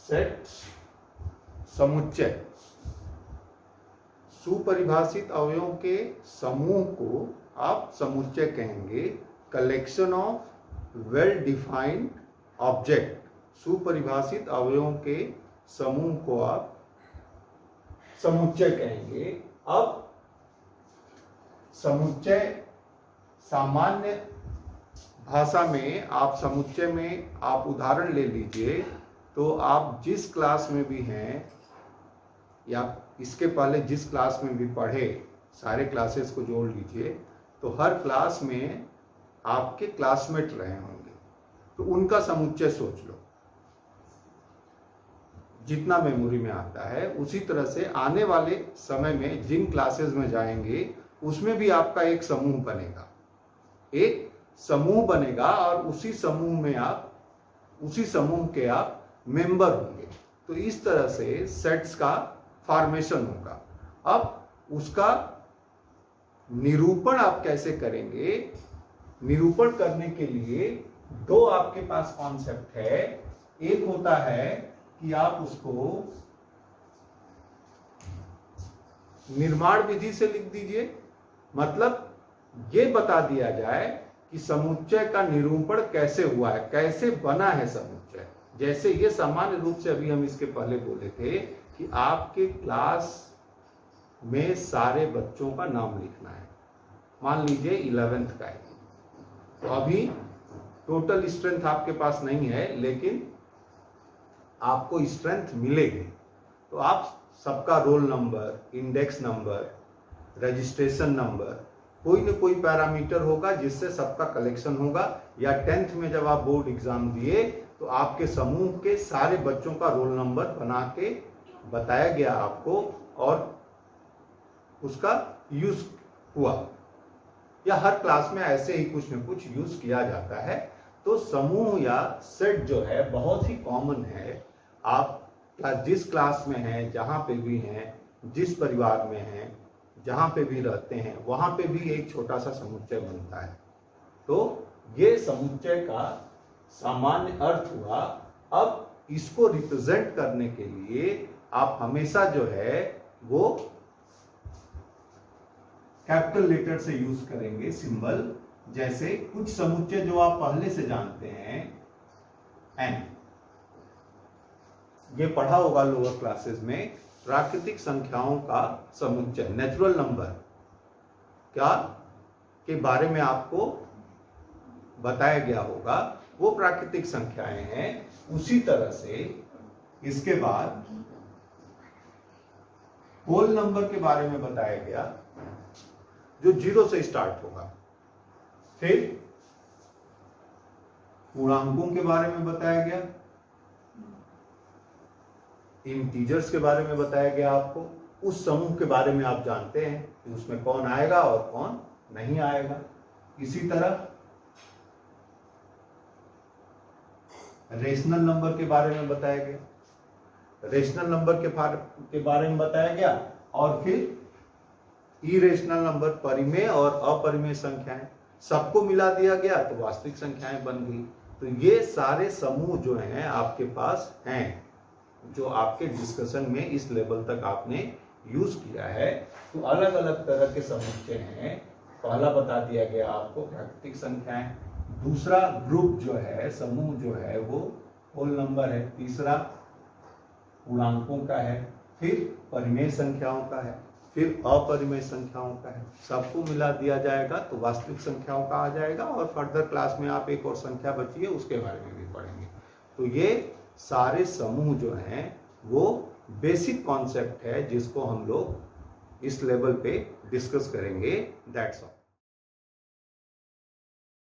Set समुच्चय, सुपरिभाषित अवयवों के समूह को आप समुच्चय कहेंगे। Collection of well defined object, सुपरिभाषित अवयवों के समूह को आप समुच्चय कहेंगे। अब समुच्चय सामान्य भाषा में आप समुच्चय में आप उदाहरण ले लीजिए, तो आप जिस क्लास में भी हैं या इसके पहले जिस क्लास में भी पढ़े, सारे क्लासेस को जोड़ लीजिए, तो हर क्लास में आपके क्लासमेट रहे होंगे, तो उनका समुच्चय सोच लो, जितना मेमोरी में आता है। उसी तरह से आने वाले समय में जिन क्लासेस में जाएंगे उसमें भी आपका एक समूह बनेगा, एक समूह बनेगा और उसी समूह में आप, उसी समूह के आप मेंबर होंगे। तो इस तरह से सेट्स का फॉर्मेशन होगा। अब उसका निरूपण आप कैसे करेंगे? निरूपण करने के लिए दो आपके पास कॉन्सेप्ट है। एक होता है कि आप उसको निर्माण विधि से लिख दीजिए, मतलब ये बता दिया जाए कि समुच्चय का निरूपण कैसे हुआ है, कैसे बना है समुच्चय। जैसे ये सामान्य रूप से अभी हम इसके पहले बोले थे कि आपके क्लास में सारे बच्चों का नाम लिखना है, मान लीजिए 11th का है, तो अभी टोटल स्ट्रेंथ आपके पास नहीं है, लेकिन आपको स्ट्रेंथ मिलेगी। तो आप सबका roll number, index number, registration number, कोई न कोई पैरामीटर होगा जिससे सबका कलेक्शन होगा। या 10th में जब आप बोर्ड एग्जाम दिए तो आपके समूह के सारे बच्चों का रोल नंबर बना के बताया गया आपको और उसका यूज हुआ। या हर क्लास में ऐसे ही कुछ न कुछ यूज किया जाता है। तो समूह या सेट जो है बहुत ही कॉमन है। आप जिस क्लास में हैं, जहाँ पे भी हैं, जिस परिवार में हैं, जहाँ पे भी रहते हैं, वहाँ पे भी एक छोटा सा समुच्चय बनता है। तो ये समुच्चय का सामान्य अर्थ हुआ। अब इसको रिप्रेजेंट करने के लिए आप हमेशा जो है वो कैपिटल लेटर से यूज करेंगे सिंबल। जैसे कुछ समुच्चय जो आप पहले से जानते हैं, एन, ये पढ़ा होगा लोअर क्लासेस में, प्राकृतिक संख्याओं का समुच्चय, नेचुरल नंबर क्या के बारे में आपको बताया गया होगा, वो प्राकृतिक संख्याएं हैं। उसी तरह से इसके बाद होल नंबर के बारे में बताया गया जो 0 से स्टार्ट होगा। फिर पूर्णांकों के बारे में बताया गया, इंटीजर्स के बारे में बताया गया आपको। उस समूह के बारे में आप जानते हैं कि उसमें कौन आएगा और कौन नहीं आएगा। इसी तरह रेशनल नंबर के बारे में बताया गया, रेशनल नंबर के बारे में बताया गया। और फिर इरेशनल नंबर, परिमेय और अपरिमेय संख्याएं, सबको मिला दिया गया तो वास्तविक संख्याएं बन गई। तो ये सारे समूह जो हैं आपके पास हैं, जो आपके डिस्कशन में इस लेवल तक आपने यूज किया है। तो अलग अलग तरह के समुच्चय हैं। पहला बता दिया गया आपको प्राकृतिक संख्याएं, दूसरा ग्रुप जो है, समूह जो है वो होल नंबर है, तीसरा पूर्णांकों का है, फिर परिमेय संख्याओं का है, फिर अपरिमेय संख्याओं का है। सबको मिला दिया जाएगा तो वास्तविक संख्याओं का आ जाएगा। और फर्दर क्लास में आप एक और संख्या बची है उसके बारे में भी पढ़ेंगे। तो ये सारे समूह जो हैं वो बेसिक कॉन्सेप्ट है जिसको हम लोग इस लेवल पे डिस्कस करेंगे। That's all.